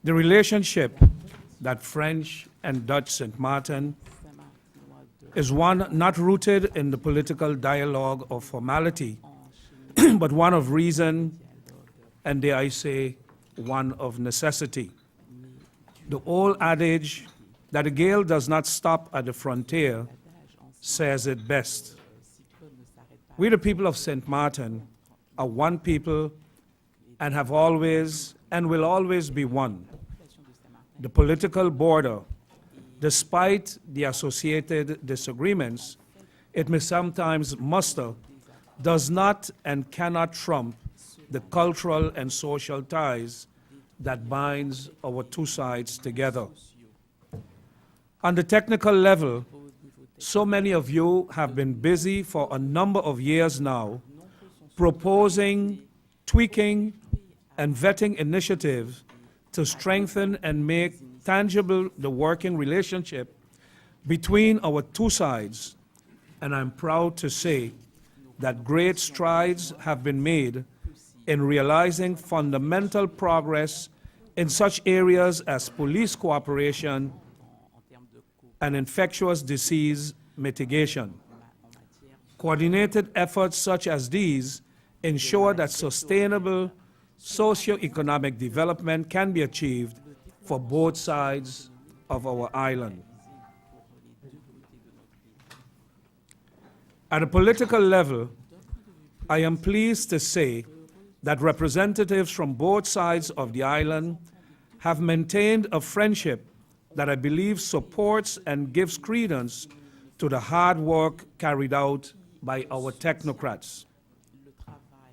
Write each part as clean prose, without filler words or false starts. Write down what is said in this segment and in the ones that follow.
The relationship that French and Dutch Sint Maarten is one not rooted in the political dialogue or formality, but one of reason, and dare I say, one of necessity. The old adage that a gale does not stop at the frontier says it best. We, the people of Sint Maarten, are one people and have always and will always be one. The political border, despite the associated disagreements it may sometimes muster, does not and cannot trump the cultural and social ties that binds our two sides together. On the technical level, so many of you have been busy for a number of years now proposing, tweaking, and vetting initiatives to strengthen and make tangible the working relationship between our two sides. And I'm proud to say that great strides have been made in realizing fundamental progress in such areas as police cooperation and infectious disease mitigation. Coordinated efforts such as these ensure that sustainable socio-economic development can be achieved for both sides of our island. At a political level, I am pleased to say that representatives from both sides of the island have maintained a friendship that I believe supports and gives credence to the hard work carried out by our technocrats.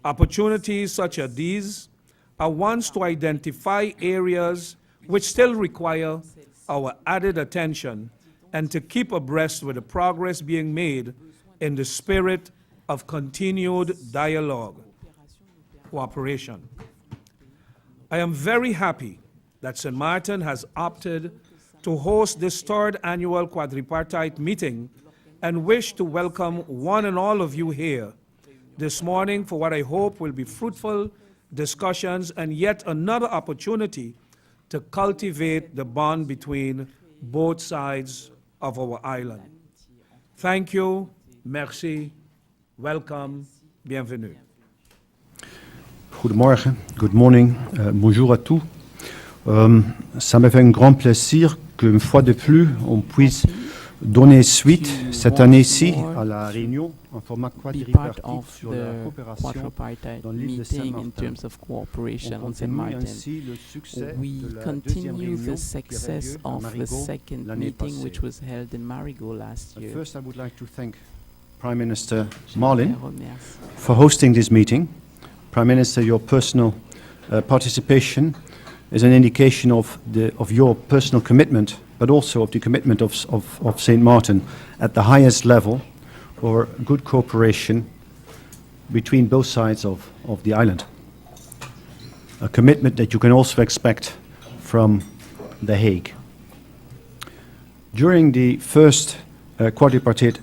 Opportunities such as these are ones to identify areas which still require our added attention and to keep abreast with the progress being made in the spirit of continued dialogue, cooperation. I am very happy that Sint Maarten has opted to host this third annual Quadripartite meeting and wish to welcome one and all of you here this morning for what I hope will be fruitful discussions and yet another opportunity to cultivate the bond between both sides of our island. Thank you, merci, welcome, bienvenue. Goedemorgen, good morning, bonjour à tous. Ça me fait un grand plaisir qu'une fois de plus, on puisse donner suite cette année-ci à la réunion en format quadripartite sur la coopération dans l'île de Sint Maarten. On continue ainsi le succès de la deuxième réunion qui avait lieu à Marigot l'année passée. First, I would like to thank Prime Minister Marlin for hosting this meeting. Prime Minister, your personal participation is an indication of your personal commitment, but also of the commitment of Sint Maarten at the highest level for good cooperation between both sides of the island. A commitment that you can also expect from The Hague. During the first quadripartite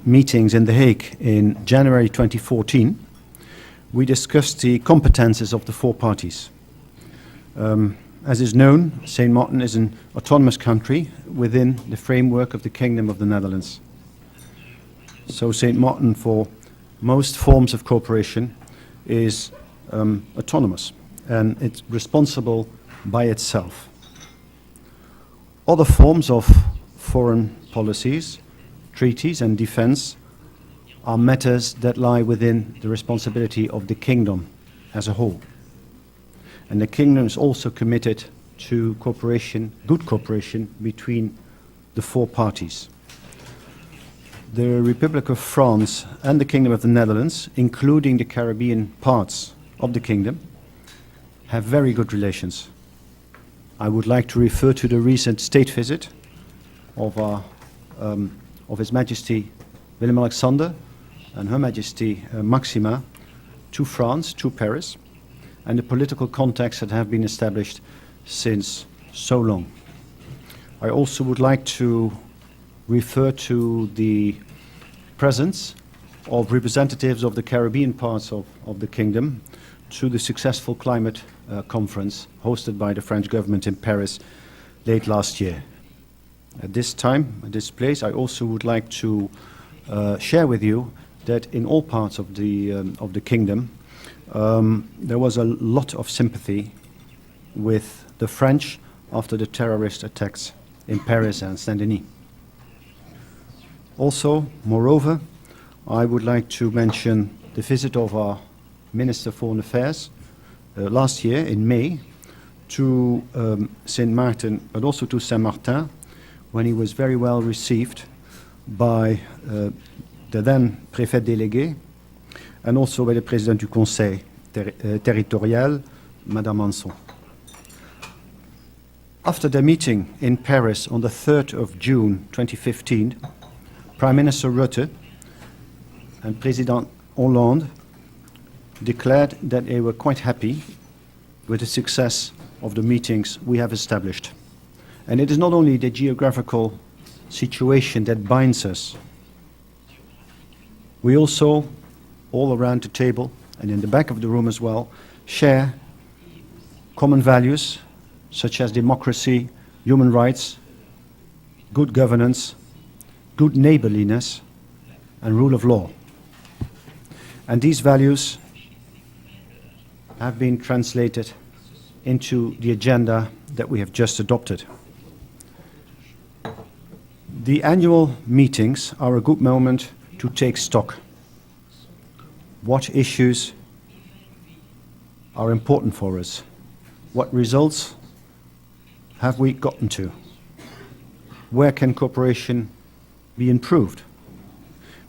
meetings in The Hague in January 2014, we discussed the competences of the four parties. As is known, Sint Maarten is an autonomous country within the framework of the Kingdom of the Netherlands. So Sint Maarten, for most forms of cooperation, is autonomous and it's responsible by itself. Other forms of foreign policies, treaties and defense are matters that lie within the responsibility of the Kingdom as a whole. And the Kingdom is also committed to cooperation, good cooperation between the four parties. The Republic of France and the Kingdom of the Netherlands, including the Caribbean parts of the Kingdom, have very good relations. I would like to refer to the recent state visit of His Majesty Willem-Alexander and Her Majesty Maxima to France, to Paris, and the political contacts that have been established since so long. I also would like to refer to the presence of representatives of the Caribbean parts of the Kingdom to the successful climate conference hosted by the French government in Paris late last year. At this time, at this place, I also would like to share with you that in all parts of the kingdom, there was a lot of sympathy with the French after the terrorist attacks in Paris and Saint-Denis. Also, moreover, I would like to mention the visit of our Minister for Foreign Affairs last year in May to Sint Maarten, but also to Sint Maarten, when he was very well received by the then préfet délégué and also by the President du Conseil territorial, Madame Manson. After the meeting in Paris on the 3rd of June 2015, Prime Minister Rutte and President Hollande declared that they were quite happy with the success of the meetings we have established. And it is not only the geographical situation that binds us. We also, all around the table and in the back of the room as well, share common values such as democracy, human rights, good governance, good neighborliness, and rule of law. And these values have been translated into the agenda that we have just adopted. The annual meetings are a good moment to take stock. What issues are important for us? What results have we gotten to? Where can cooperation be improved?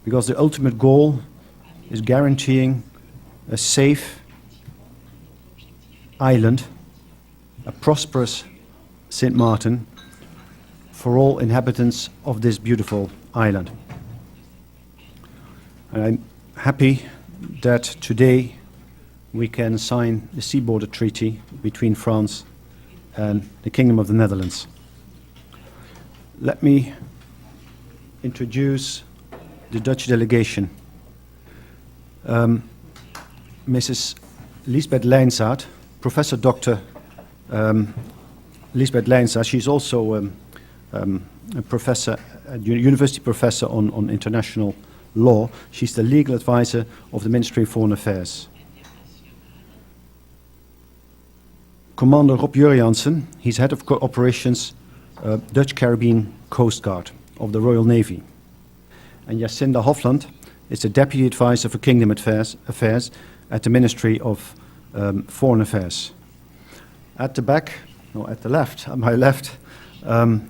Because the ultimate goal is guaranteeing a safe island, a prosperous Sint Maarten for all inhabitants of this beautiful island. And I'm happy that today we can sign the Sea Border Treaty between France and the Kingdom of the Netherlands. Let me introduce the Dutch delegation. Mrs. Liesbeth Lijnsaat, Professor Dr. Liesbeth Lijnsaat, she's also a professor, a university professor on international law. She's the legal advisor of the Ministry of Foreign Affairs. Commander Rob Jurjansen, he's head of operations, Dutch Caribbean Coast Guard of the Royal Navy. And Jacinda Hofland is the deputy advisor for Kingdom Affairs at the Ministry of Foreign Affairs. At the back, no, at the left, on my left,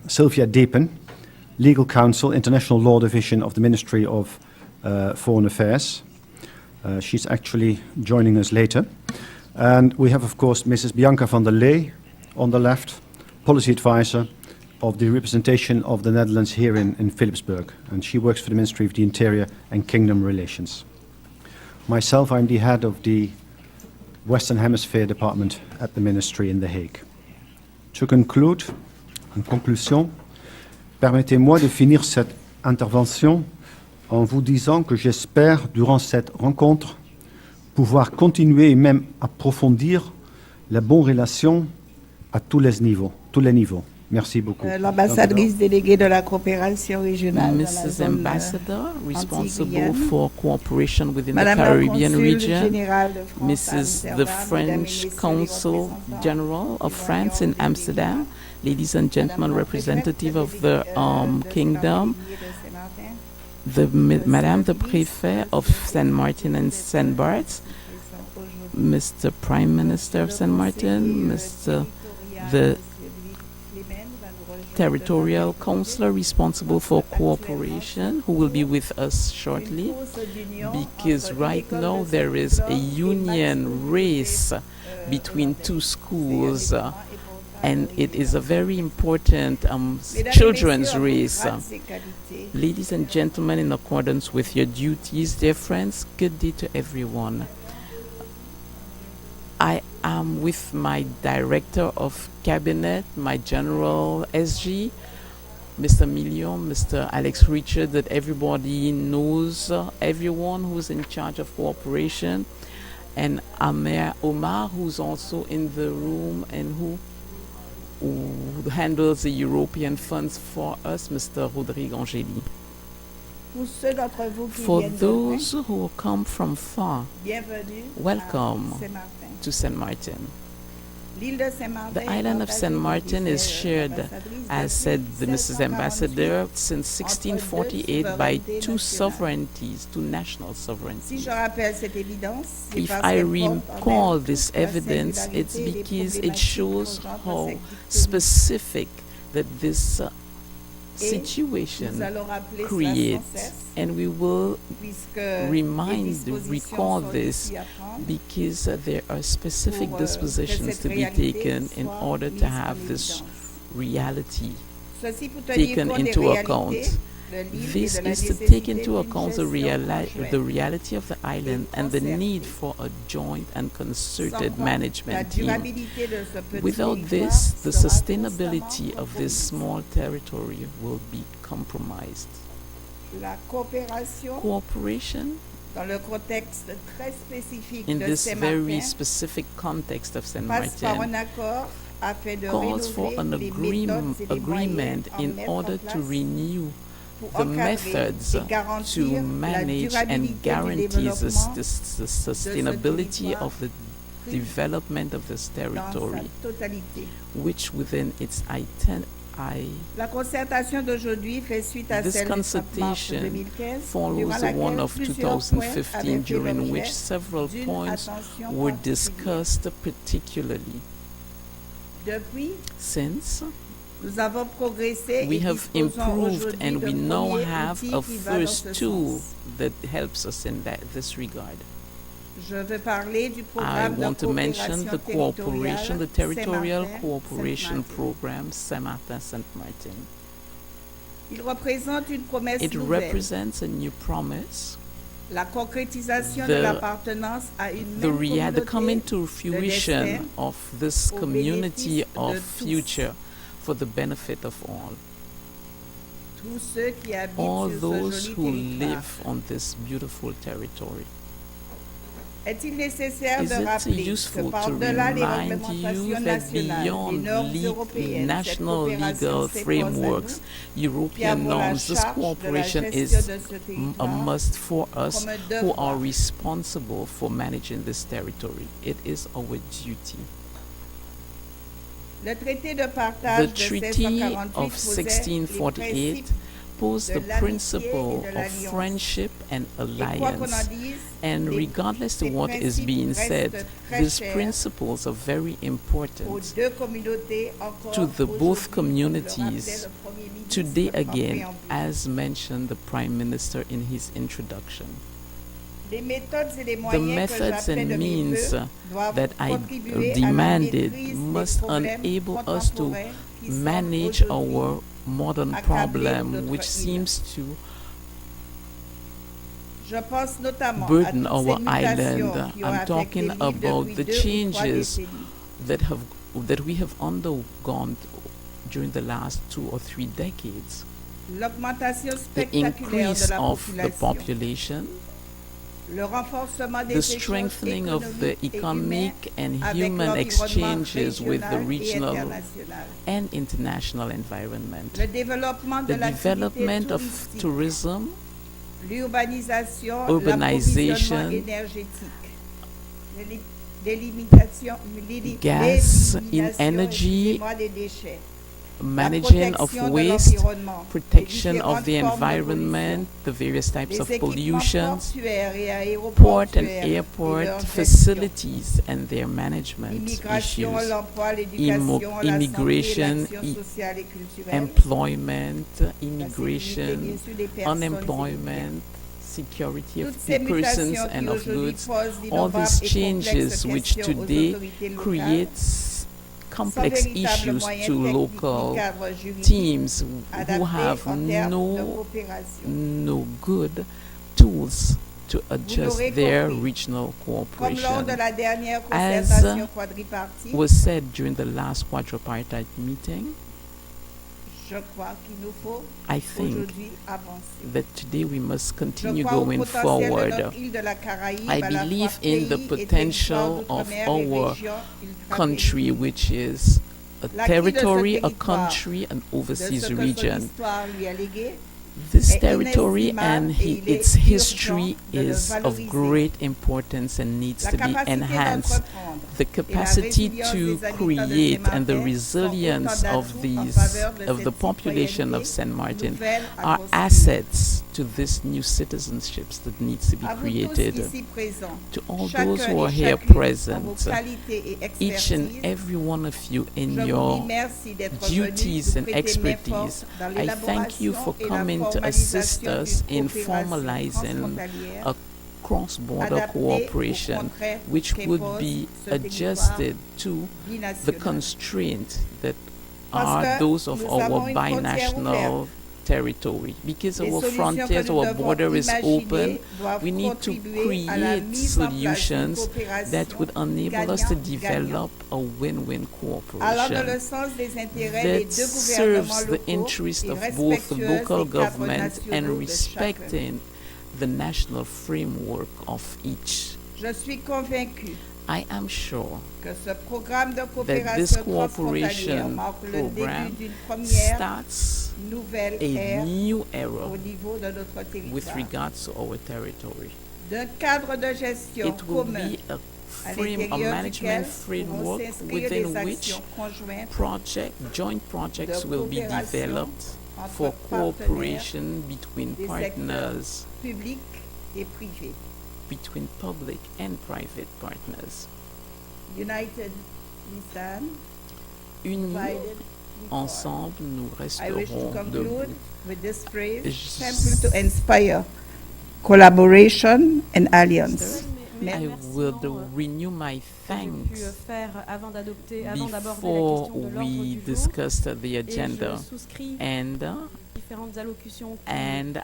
Sylvia Depen, Legal Counsel, International Law Division of the Ministry of Foreign Affairs. She's actually joining us later. And we have, of course, Mrs. Bianca van der Lee on the left, Policy Advisor of the representation of the Netherlands here in Philipsburg. And she works for the Ministry of the Interior and Kingdom Relations. Myself, I'm the head of the Western Hemisphere Department at the Ministry in The Hague. To conclude, en conclusion, permettez-moi de finir cette intervention en vous disant que j'espère, durant cette rencontre, pouvoir continuer et même approfondir la bonne relation à tous les niveaux. Merci beaucoup. L'ambassadrice déléguée de la coopération régionale. Mrs. Ambassador, responsible for cooperation within the Madame la Caribbean Consul region. générale de France à Mrs. the Amsterdam, French Mesdames et Messieurs les Consul représentants General of du France royaume in de Amsterdam, Belgique, ladies and gentlemen, representative of the Kingdom, Madame the Préfet of Saint Maarten and Saint Barts, Mr. Prime Minister of Saint Maarten, Mr. the Territorial Counselor responsible for cooperation, who will be with us shortly, because right now there is a union race between two schools, and it is a very important children's race. Ladies and gentlemen, in accordance with your duties, dear friends, good day to everyone. I am with my Director of Cabinet, my General SG, Mr. Million, Mr. Alex Richard, that everybody knows, everyone who's in charge of cooperation. and Omar, who's also in the room and who handles the European funds for us, Mr. Rodrigue Angeli. Pour ceux d'entre vous qui For viennent de loin, those who come from far, bienvenue welcome à Saint-Martin. to Sint Maarten. L'île de Saint-Martin The est island of partagée, Sint Maarten is disait shared, l'ambassadrice, as said the depuis Mrs. Ambassador, since 1648 by two sovereignties, two national Si sovereignties. je rappelle cette évidence, c'est If parce I qu'elle porte en recall elle this toute la evidence, singularité it's et les because it problématiques shows qu'engendre how cette dictée. specific that this Et situation nous allons rappeler cela sans creates, cesse, and we will puisque les remind, dispositions recall sont this, ici à prendre because there are specific pour, que dispositions cette to be réalité taken in soit order mise to en have this évidence. reality Ceci pour tenir taken compte des into réalités account. de l'île This et de la is to nécessité take into d'une account gestion conjointe. the reality of the island and the need for a joint and Sans concerted quoi, la management team. durabilité de ce petit Without territoire this, the sera sustainability constamment of this compromise. small territory will be compromised. La coopération Cooperation dans le contexte très spécifique in de this very Saint-Martin specific context of Sint passe par Maarten un accord afin de calls for rénover an les méthodes et les agreement moyens à in mettre order en to place renew pour the encadrer methods et garantir to la manage and durabilité du guarantee développement the sustainability territoire of the development of this dans sa territory, totalité. which within its La concertation d'aujourd'hui fait suite à this celle du 30 mars consultation 2015, follows durant the laquelle one of plusieurs points 2015, avaient fait during which l'objet several d'une points attention were particulière. discussed particularly. Depuis, Since nous avons progressé we et have disposons improved aujourd'hui and we d'un now premier have outil a qui va dans first ce tool sens. that helps us in this regard. Je veux parler du I programme de want to mention the cooperation, the territorial Saint-Martin, cooperation Saint-Martin. program, Sint Maarten, Sint Maarten. Il représente une promesse It nouvelle, represents a new promise, la concrétisation the- de l'appartenance à une même the coming communauté to fruition destin of this au community bénéfice of de tous. future for the benefit of all. tous ceux qui habitent All sur those ce who joli territoire. live on this beautiful territory. Est-il nécessaire Is de it rappeler que useful to par-delà les remind you réglementations that nationales, les beyond normes européennes, cette national coopération legal s'impose à frameworks, nous, qui European avons la norms, this charge de la cooperation gestion is de ce a territoire must for us comme un who are devoir. responsible for managing this territory. It is our duty. Le traité de The partage de Treaty 1648 of posait les 1648 principes posed de the l'amitié principle et de of l'alliance. friendship and Et quoi qu'on en alliance. dise, And les- regardless to ces what is principes being restent said, très these chers principles are very aux important deux communautés encore to the both aujourd'hui, communities. comme le rappelait le Premier ministre Today en again, préambule. as mentioned the Prime Minister in his introduction. Les méthodes et les The moyens que methods j'appelais and de mes means vœux doivent that I contribuer à la demanded maîtrise des must problèmes enable us to contemporains qui semblent manage aujourd'hui our modern accabler problem, notre which île. seems to Je pense notamment burden à toutes our ces mutations island. qui ont I'm affecté talking l'île about depuis the 2 ou 3 changes décennies. that we have undergone during the last 2 or 3 decades. L'augmentation The spectaculaire increase de la of the population, population, le renforcement des the échanges strengthening of the économiques et economic and humains avec human l'environnement exchanges with the régional et regional international. and international environment. Le développement de The l'activité development of touristique, tourism, l'urbanisation, urbanization, l'approvisionnement énergétique, délimitation, gas in l'élimination, energy, excusez-moi, des déchets, managing of protection de waste, l'environnement, protection les of the différentes formes de environment, the various types les of équipements pollutions, portuaires et port and aéroportuaires et airport leur gestion, facilities and their management l'immigration, issues, l'emploi, l'éducation, la immigration, santé, l'action sociale et culturelle, employment, la sécurité, immigration, bien sûr, des personnes unemployment, security of Toutes ces persons mutations and qui of aujourd'hui goods, posent all d'innombrables these et changes complexes which questions aux today autorités locales, creates complex sans véritable issues moyen to technique ni local cadre juridique teams who adapté have en termes de no coopération. good tools to adjust l'aurez their compris, regional Comme lors cooperation. de la dernière As, concertation quadripartite, Was said during the last quadripartite meeting, Je crois qu'il nous faut I think aujourd'hui avancer. that today we must Je continue crois au going potentiel de forward. notre île de la Caraïbe, I à la believe fois in the pays et potential territoire of d'outre-mer et our région country, ultrapériphérique. which is a L'acquis de ce territory, a territoire, country, an de ce overseas que son region. histoire lui a légué, This est territory inestimable and et il est its history urgent de le is of valoriser. great importance and needs La to be capacité enhanced. d'entreprendre The capacity résilience to des habitants de create Saint and the Martin resilience sont of autant these d'atouts en faveur de of the cette population of citoyenneté Saint Martin nouvelle à are construire. assets to this new citizenships that needs to be À vous tous created. ici présents, To all chacun those who are et here chacune, en vos present, qualités et each and expertises, every one of you in je vous your dis merci d'être duties venus nous and prêter main expertise, forte dans I thank you for l'élaboration et la coming to assist formalisation us d'une in coopération formalizing transfrontalière a cross-border adaptée aux cooperation contraintes which would qu'impose be ce territoire adjusted to the binational. constraints that Parce are que those of nous avons our une frontière binational ouverte. territory. Because Les our solutions frontiers, que nous our devons border is imaginer open, doivent we need to contribuer à la create mise en place d'une solutions coopération that would enable us to gagnant-gagnant, develop a win-win allant dans cooperation le sens des intérêts des that deux gouvernements serves the locaux interest et of both the respectueuse local des cadres government nationaux and de chacun. respecting the national framework of each. Je suis convaincu I am sure que ce programme de that this coopération transfrontalière cooperation marque le début program d'une première starts nouvelle a ère new era au niveau de notre with territoire. regards to our territory. D'un cadre de gestion It will commun be a à frame, a l'intérieur management duquel pourront framework s'inscrire within des which actions conjointes joint projects de will be coopération developed entre for partenaires cooperation between des partners, publics et privés. between public and private partners. United we stand, Unis, divided we fall. ensemble, nous I wish to resterons conclude debout. with this phrase, Je- simple to inspire collaboration and alliance. I will renew my thanks before we discussed the agenda, and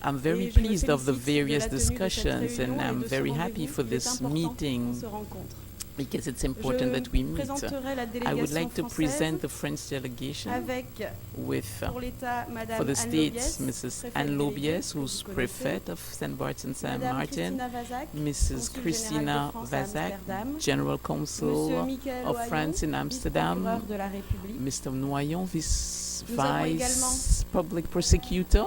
I'm very pleased of the various discussions, and I'm very happy for this meeting because it's important that we meet. I would like to present the French delegation with, for the States, Mrs. Anne Lobies, who's prefect of St. Bart's Saint Martin, Mrs. Christina Vazak, General Counsel of France in Amsterdam, Mr. Noyon, Vice Public Prosecutor,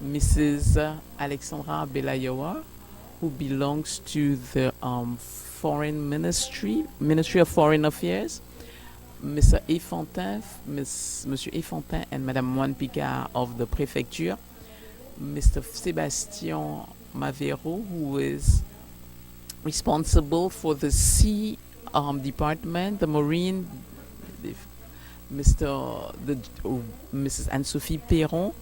Mrs. Alexandra Belayoa, who belongs to the Foreign Ministry of Foreign Affairs, Mr. Efontin, Monsieur Efontin and Madame Moine Picard of the Prefecture, Mr. Sébastien Mavero, who is responsible for the Sea Department, the Marine, Mrs. Anne-Sophie Perron,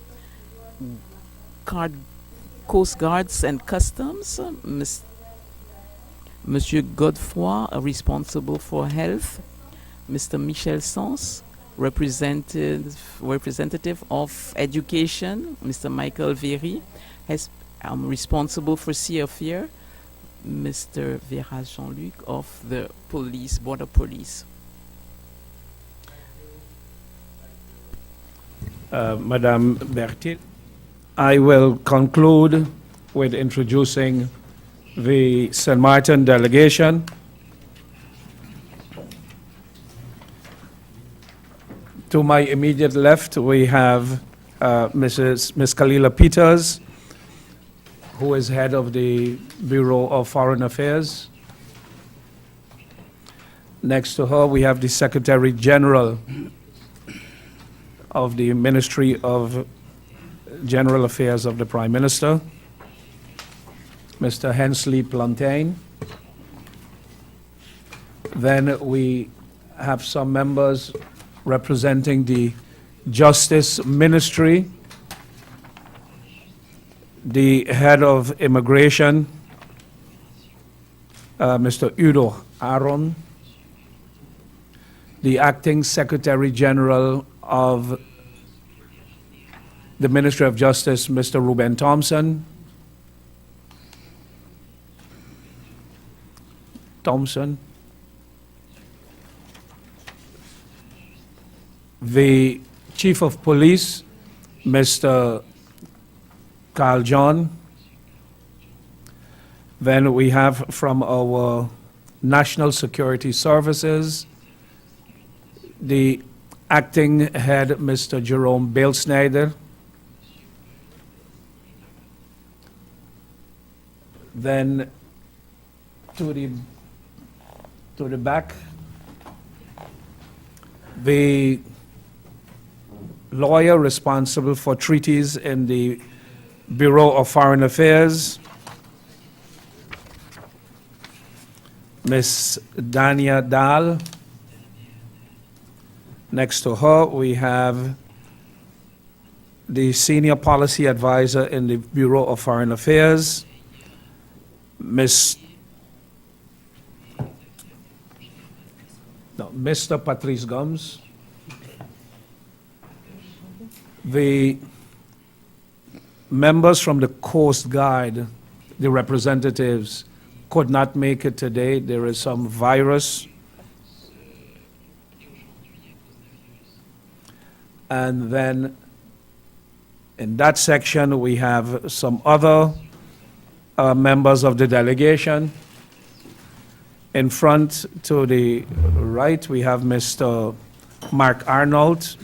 Coast Guards and Customs, Monsieur Godefroy, responsible for health, Mr. Michel Sens, representative of education, Mr. Michael Véry, responsible for Sea Affair, Mr. Vera Jean-Luc of the police, border police. Madame Bertil, I will conclude with introducing the St. Martin delegation. To my immediate left, we have Miss Kalila Peters, who is head of the Bureau of Foreign Affairs. Next to her, we have the Secretary General of the Ministry of General Affairs of the Prime Minister, Mr. Hensley Plantain. Then we have some members representing the Justice Ministry, the head of Immigration, Mr. Udo Aron, the Acting Secretary General of the Ministry of Justice, Mr. Ruben Thompson, the Chief of Police, Mr. Carl John. Then we have from our National Security Services, the acting head, Mr. Jerome Bale-Snyder. Then to the back, the lawyer responsible for treaties in the Bureau of Foreign Affairs, Ms. Dania Dahl. Next to her, we have the Senior Policy Advisor in the Bureau of Foreign Affairs, Mr. Patrice Gomes. The members from the Coast Guard, the representatives, could not make it today. There is some virus. And then in that section, we have some other members of the delegation. In front to the right, we have Mr. Mark Arnold,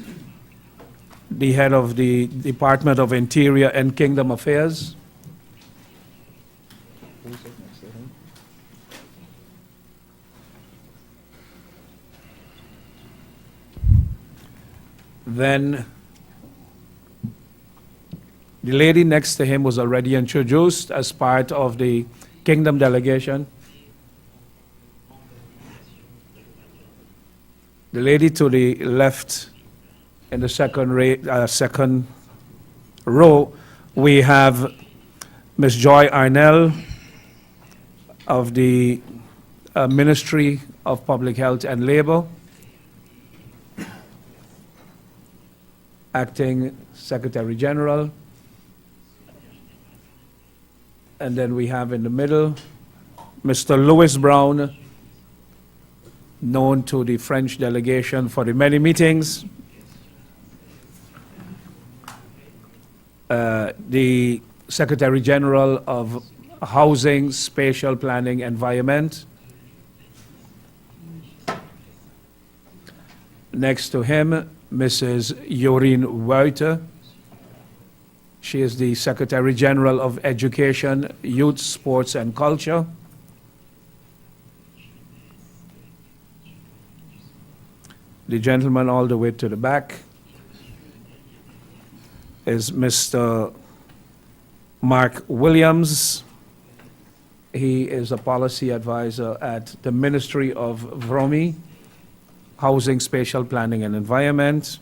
the head of the Department of Interior and Kingdom Affairs. Then the lady next to him was already introduced as part of the Kingdom delegation. The lady to the left in the second row, we have Ms. Joy Arnell of the Ministry of Public Health and Labor, Acting Secretary General. And then we have in the middle, Mr. Louis Brown, known to the French delegation for the many meetings. The Secretary General of Housing, Spatial Planning, Environment. Next to him, Mrs. Jorien Wuiten. She is the Secretary General of Education, Youth, Sports, and Culture. The gentleman all the way to the back is Mr. Mark Williams. He is a policy advisor at the Ministry of VROMI, Housing, Spatial Planning, and Environment.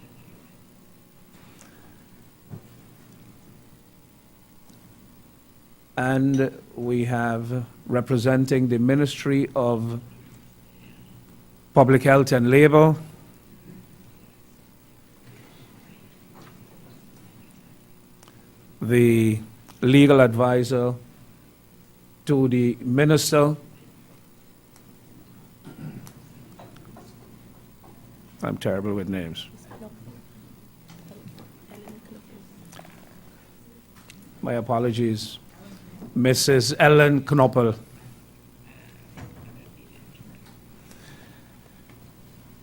And we have representing the Ministry of Public Health and Labor, the legal advisor to the minister. I'm terrible with names. My apologies. Mrs. Ellen Knoppel.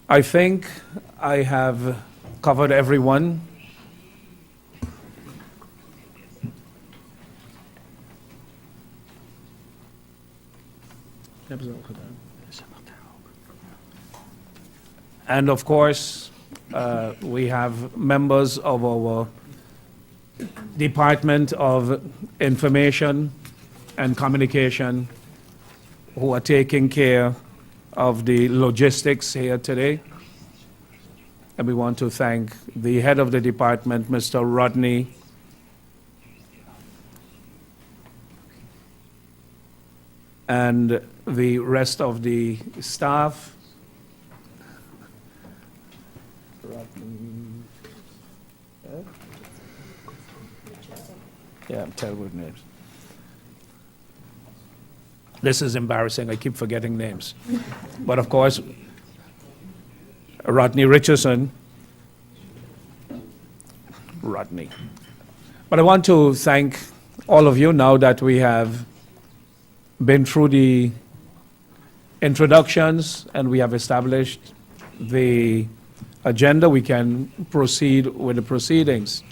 I think I have covered everyone. And of course, we have members of our Department of Information and Communication who are taking care of the logistics here today. And we want to thank the head of the department, Mr. Rodney, and the rest of the staff. Yeah, I'm terrible with names. This is embarrassing. I keep forgetting names. But of course, Rodney Richardson, Rodney. But I want to thank all of you now that we have been through the introductions and we have established the agenda. We can proceed with the proceedings.